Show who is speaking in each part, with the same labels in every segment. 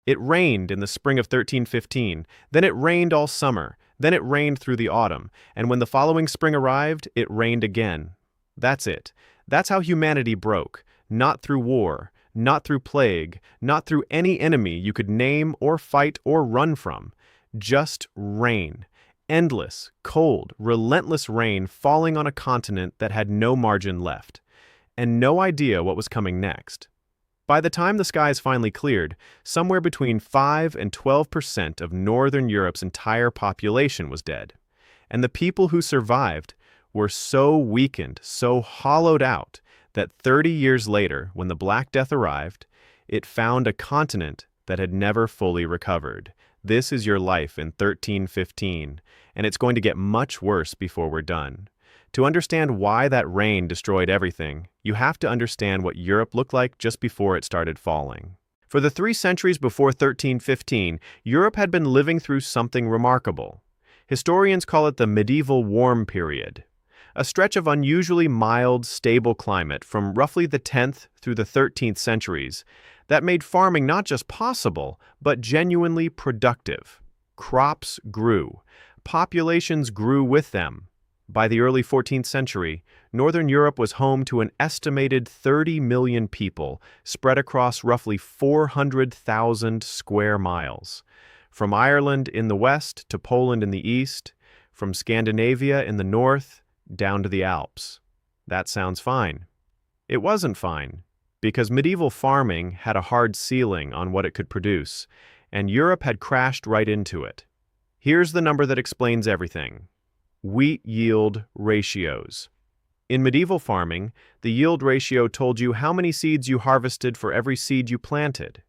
Speaker 1: It rained in the spring of 1315, then it rained all summer, then it rained through the autumn, and when the following spring arrived, it rained again. That's it. That's how humanity broke, not through war, not through plague, not through any enemy you could name or fight or run from. Just rain. Endless, cold, relentless rain falling on a continent that had no margin left, and no idea what was coming next. By the time the skies finally cleared, somewhere between 5 and 12% of Northern Europe's entire population was dead. And the people who survived were so weakened, so hollowed out, that 30 years later, when the Black Death arrived, it found a continent that had never fully recovered. This is your life in 1315, and it's going to get much worse before we're done. To understand why that rain destroyed everything, you have to understand what Europe looked like just before it started falling. For the 3 centuries before 1315, Europe had been living through something remarkable. Historians call it the medieval warm period, a stretch of unusually mild, stable climate from roughly the 10th through the 13th centuries that made farming not just possible, but genuinely productive. Crops grew. Populations grew with them. By the early 14th century, Northern Europe was home to an estimated 30 million people spread across roughly 400,000 square miles. From Ireland in the west to Poland in the east, from Scandinavia in the north down to the Alps. That sounds fine. It wasn't fine, because medieval farming had a hard ceiling on what it could produce, and Europe had crashed right into it. Here's the number that explains everything. Wheat yield ratios. In medieval farming, the yield ratio told you how many seeds you harvested for every seed you planted.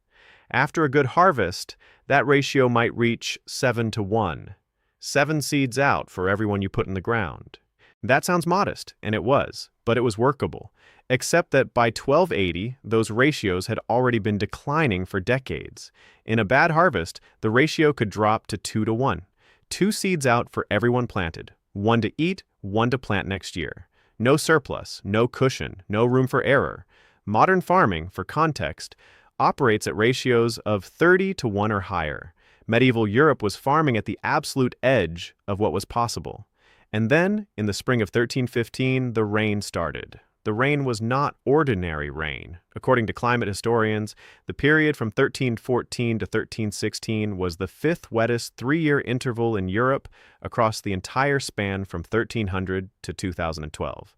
Speaker 1: After a good harvest, that ratio might reach 7 to 1. 7 seeds out for every one you put in the ground. That sounds modest, and it was, but it was workable, except that by 1280, those ratios had already been declining for decades. In a bad harvest, the ratio could drop to 2 to 1. 2 seeds out for everyone planted. 1 to eat, 1 to plant next year. No surplus, no cushion, no room for error. Modern farming, for context, operates at ratios of 30 to 1 or higher. Medieval Europe was farming at the absolute edge of what was possible. And then, in the spring of 1315, the rain started. The rain was not ordinary rain. According to climate historians, the period from 1314 to 1316 was the 5th wettest 3-year interval in Europe across the entire span from 1300 to 2012.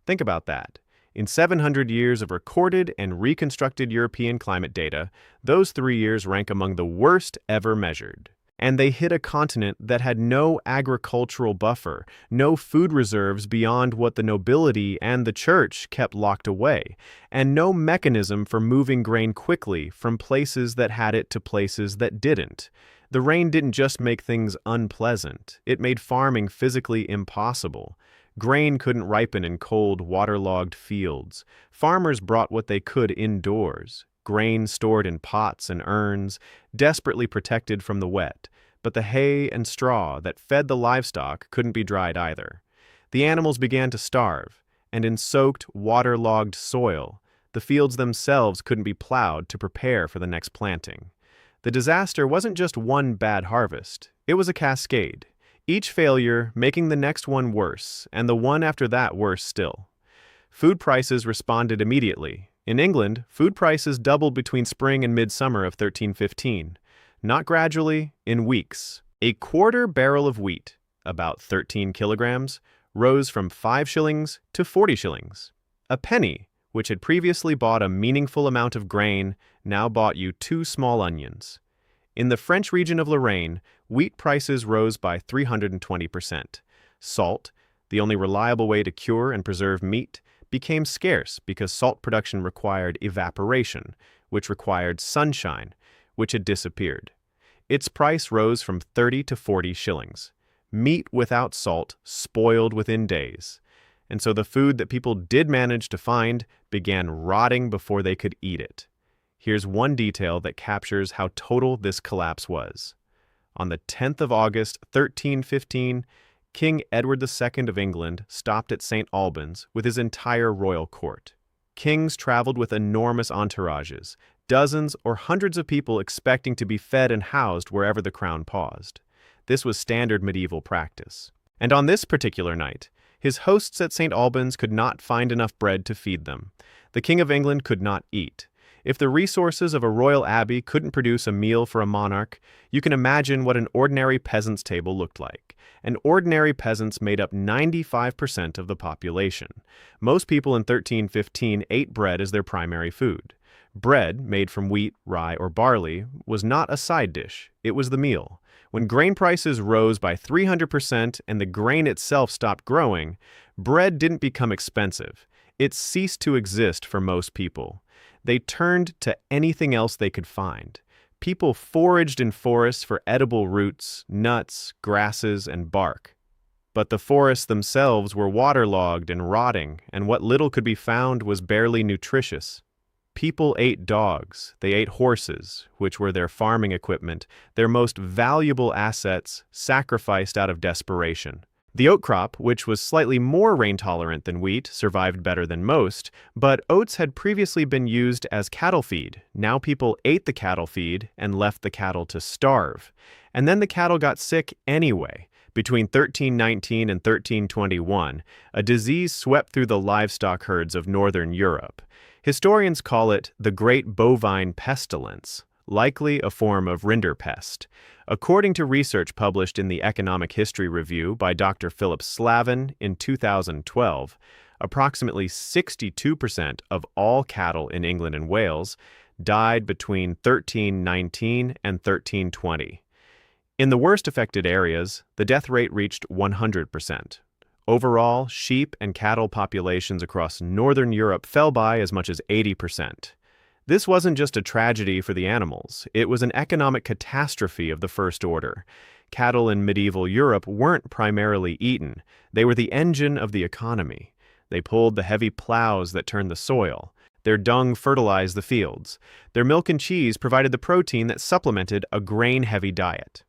Speaker 1: Think about that. In 700 years of recorded and reconstructed European climate data, those 3 years rank among the worst ever measured. And they hit a continent that had no agricultural buffer, no food reserves beyond what the nobility and the church kept locked away, and no mechanism for moving grain quickly from places that had it to places that didn't. The rain didn't just make things unpleasant, it made farming physically impossible. Grain couldn't ripen in cold, waterlogged fields. Farmers brought what they could indoors. Grain stored in pots and urns, desperately protected from the wet, but the hay and straw that fed the livestock couldn't be dried either. The animals began to starve, and in soaked, waterlogged soil, the fields themselves couldn't be plowed to prepare for the next planting. The disaster wasn't just one bad harvest, it was a cascade, each failure making the next one worse, and the one after that worse still. Food prices responded immediately. In England, food prices doubled between spring and midsummer of 1315. Not gradually, in weeks. A quarter barrel of wheat, about 13 kilograms, rose from 5 shillings to 40 shillings. A penny, which had previously bought a meaningful amount of grain, now bought you 2 small onions. In the French region of Lorraine, wheat prices rose by 320%. Salt, the only reliable way to cure and preserve meat, became scarce because salt production required evaporation, which required sunshine, which had disappeared. Its price rose from 30 to 40 shillings. Meat without salt spoiled within days, and so the food that people did manage to find began rotting before they could eat it. Here's one detail that captures how total this collapse was. On the 10th of August, 1315, King Edward II of England stopped at St. Albans with his entire royal court. Kings traveled with enormous entourages, dozens or hundreds of people expecting to be fed and housed wherever the crown paused. This was standard medieval practice. And on this particular night, his hosts at St. Albans could not find enough bread to feed them. The King of England could not eat. If the resources of a royal abbey couldn't produce a meal for a monarch, you can imagine what an ordinary peasant's table looked like. And ordinary peasants made up 95% of the population. Most people in 1315 ate bread as their primary food. Bread, made from wheat, rye, or barley, was not a side dish, it was the meal. When grain prices rose by 300% and the grain itself stopped growing, bread didn't become expensive. It ceased to exist for most people. They turned to anything else they could find. People foraged in forests for edible roots, nuts, grasses, and bark. But the forests themselves were waterlogged and rotting, and what little could be found was barely nutritious. People ate dogs, they ate horses, which were their farming equipment, their most valuable assets, sacrificed out of desperation. The oat crop, which was slightly more rain-tolerant than wheat, survived better than most, but oats had previously been used as cattle feed. Now people ate the cattle feed and left the cattle to starve. And then the cattle got sick anyway. Between 1319 and 1321, a disease swept through the livestock herds of northern Europe. Historians call it the Great Bovine Pestilence, likely a form of rinderpest. According to research published in the Economic History Review by Dr. Philip Slavin in 2012, approximately 62% of all cattle in England and Wales died between 1319 and 1320. In the worst affected areas, the death rate reached 100%. Overall, sheep and cattle populations across northern Europe fell by as much as 80%. This wasn't just a tragedy for the animals, it was an economic catastrophe of the first order. Cattle in medieval Europe weren't primarily eaten, they were the engine of the economy. They pulled the heavy plows that turned the soil. Their dung fertilized the fields. Their milk and cheese provided the protein that supplemented a grain-heavy diet.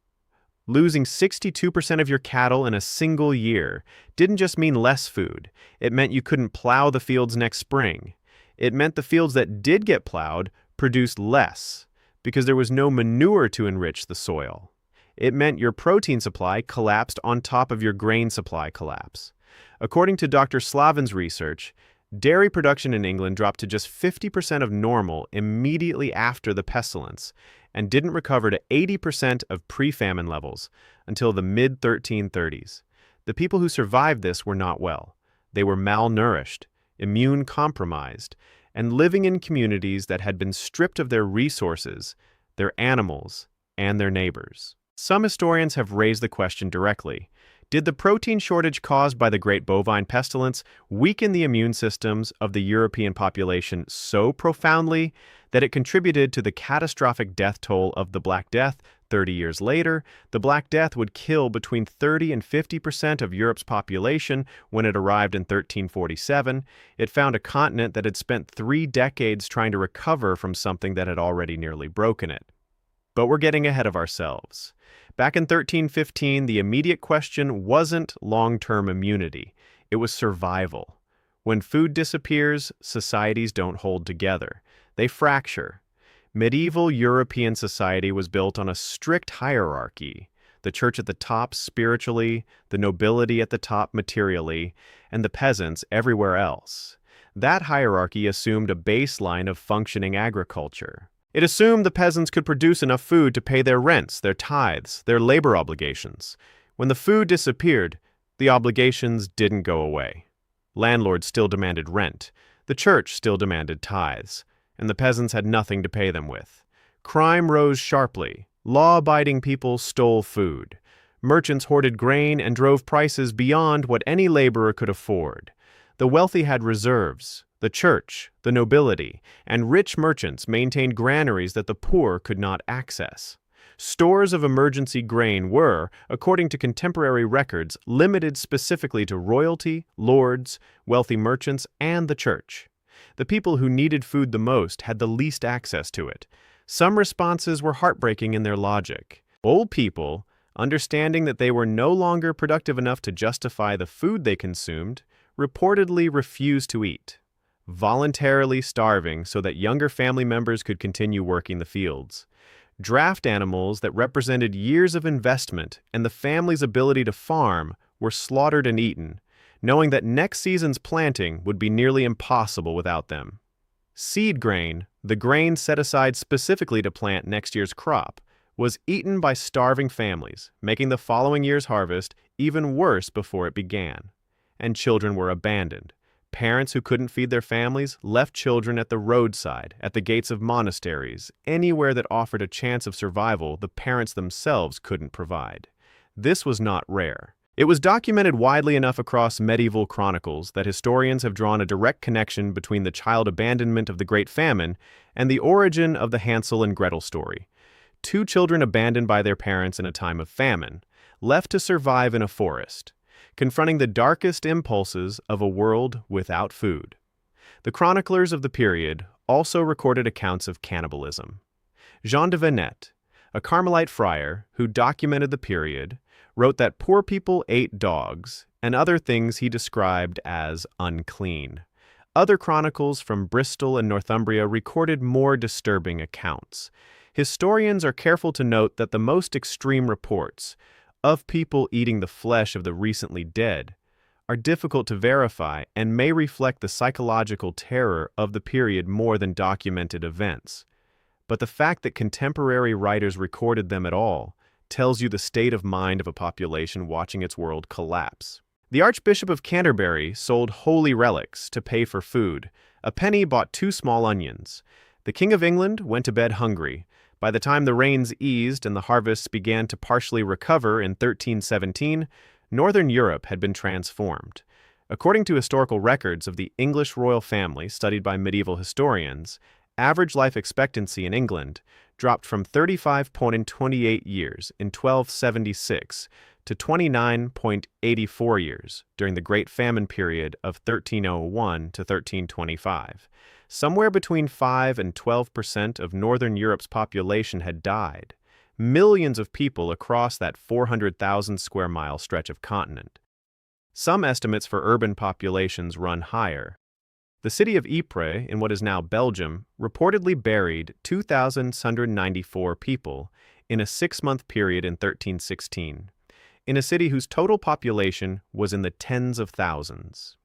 Speaker 1: Losing 62% of your cattle in a single year didn't just mean less food, it meant you couldn't plow the fields next spring. It meant the fields that did get plowed produced less, because there was no manure to enrich the soil. It meant your protein supply collapsed on top of your grain supply collapse. According to Dr. Slavin's research, dairy production in England dropped to just 50% of normal immediately after the pestilence, and didn't recover to 80% of pre-famine levels until the mid-1330s. The people who survived this were not well. They were malnourished, immune compromised, and living in communities that had been stripped of their resources, their animals, and their neighbors. Some historians have raised the question directly. Did the protein shortage caused by the Great Bovine Pestilence weaken the immune systems of the European population so profoundly that it contributed to the catastrophic death toll of the Black Death 30 years later? The Black Death would kill between 30 and 50% of Europe's population when it arrived in 1347. It found a continent that had spent 3 decades trying to recover from something that had already nearly broken it. But we're getting ahead of ourselves. Back in 1315, the immediate question wasn't long-term immunity. It was survival. When food disappears, societies don't hold together. They fracture. Medieval European society was built on a strict hierarchy. The church at the top spiritually, the nobility at the top materially, and the peasants everywhere else. That hierarchy assumed a baseline of functioning agriculture. It assumed the peasants could produce enough food to pay their rents, their tithes, their labor obligations. When the food disappeared, the obligations didn't go away. Landlords still demanded rent, the church still demanded tithes, and the peasants had nothing to pay them with. Crime rose sharply. Law-abiding people stole food. Merchants hoarded grain and drove prices beyond what any laborer could afford. The wealthy had reserves. The church, the nobility, and rich merchants maintained granaries that the poor could not access. Stores of emergency grain were, according to contemporary records, limited specifically to royalty, lords, wealthy merchants, and the church. The people who needed food the most had the least access to it. Some responses were heartbreaking in their logic. Old people, understanding that they were no longer productive enough to justify the food they consumed, reportedly refused to eat. voluntarily starving so that younger family members could continue working the fields. Draft animals that represented years of investment and the family's ability to farm were slaughtered and eaten, knowing that next season's planting would be nearly impossible without them. Seed grain, the grain set aside specifically to plant next year's crop, was eaten by starving families, making the following year's harvest even worse before it began. And children were abandoned. Parents who couldn't feed their families left children at the roadside, at the gates of monasteries, anywhere that offered a chance of survival the parents themselves couldn't provide. This was not rare. It was documented widely enough across medieval chronicles that historians have drawn a direct connection between the child abandonment of the Great Famine and the origin of the Hansel and Gretel story. Two children abandoned by their parents in a time of famine, left to survive in a forest, confronting the darkest impulses of a world without food. The chroniclers of the period also recorded accounts of cannibalism. Jean de Venette, a Carmelite friar who documented the period, wrote that poor people ate dogs and other things he described as unclean. Other chronicles from Bristol and Northumbria recorded more disturbing accounts. Historians are careful to note that the most extreme reports of people eating the flesh of the recently dead are difficult to verify and may reflect the psychological terror of the period more than documented events. But the fact that contemporary writers recorded them at all tells you the state of mind of a population watching its world collapse. The Archbishop of Canterbury sold holy relics to pay for food. A penny bought 2 small onions. The King of England went to bed hungry. By the time the rains eased and the harvests began to partially recover in 1317, Northern Europe had been transformed. According to historical records of the English royal family studied by medieval historians, average life expectancy in England dropped from 35.28 years in 1276 to 29.84 years during the Great Famine period of 1301 to 1325. Somewhere between 5 and 12% of Northern Europe's population had died, millions of people across that 400,000 square mile stretch of continent. Some estimates for urban populations run higher. The city of Ypres, in what is now Belgium, reportedly buried 2,694 people in a 6-month period in 1316, in a city whose total population was in the tens of thousands.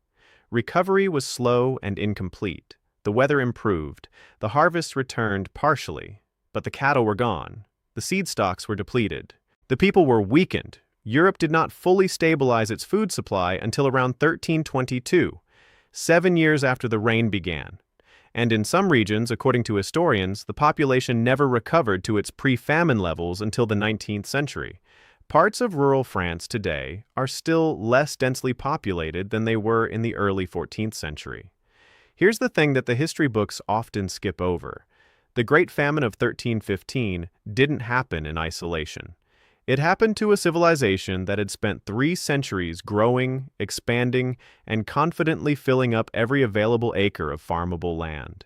Speaker 1: Recovery was slow and incomplete. The weather improved, the harvests returned partially, but the cattle were gone. The seed stocks were depleted. The people were weakened. Europe did not fully stabilize its food supply until around 1322, 7 years after the rain began. And in some regions, according to historians, the population never recovered to its pre-famine levels until the 19th century. Parts of rural France today are still less densely populated than they were in the early 14th century. Here's the thing that the history books often skip over. The Great Famine of 1315 didn't happen in isolation. It happened to a civilization that had spent 3 centuries growing, expanding, and confidently filling up every available acre of farmable land.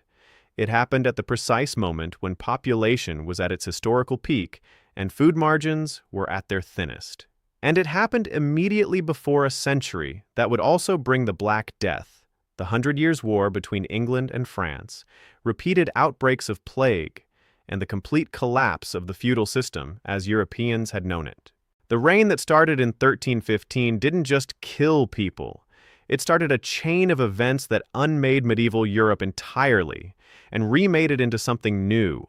Speaker 1: It happened at the precise moment when population was at its historical peak and food margins were at their thinnest. And it happened immediately before a century that would also bring the Black Death, the 100 Years' War between England and France, repeated outbreaks of plague, and the complete collapse of the feudal system as Europeans had known it. The reign that started in 1315 didn't just kill people. It started a chain of events that unmade medieval Europe entirely and remade it into something new,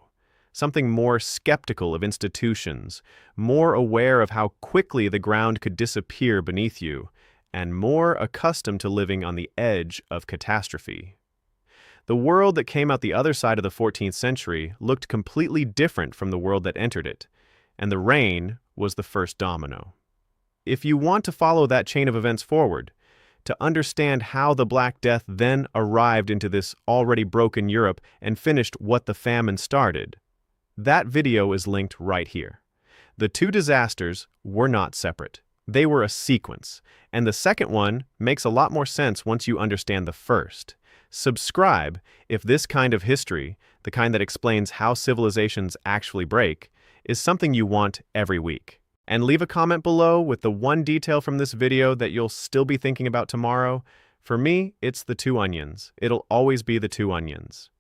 Speaker 1: something more skeptical of institutions, more aware of how quickly the ground could disappear beneath you, and more accustomed to living on the edge of catastrophe. The world that came out the other side of the 14th century looked completely different from the world that entered it, and the reign was the first domino. If you want to follow that chain of events forward, to understand how the Black Death then arrived into this already broken Europe and finished what the famine started, that video is linked right here. The 2 disasters were not separate. They were a sequence, and the second one makes a lot more sense once you understand the first. Subscribe if this kind of history, the kind that explains how civilizations actually break, is something you want every week. And leave a comment below with the one detail from this video that you'll still be thinking about tomorrow. For me, it's the two onions. It'll always be the two onions.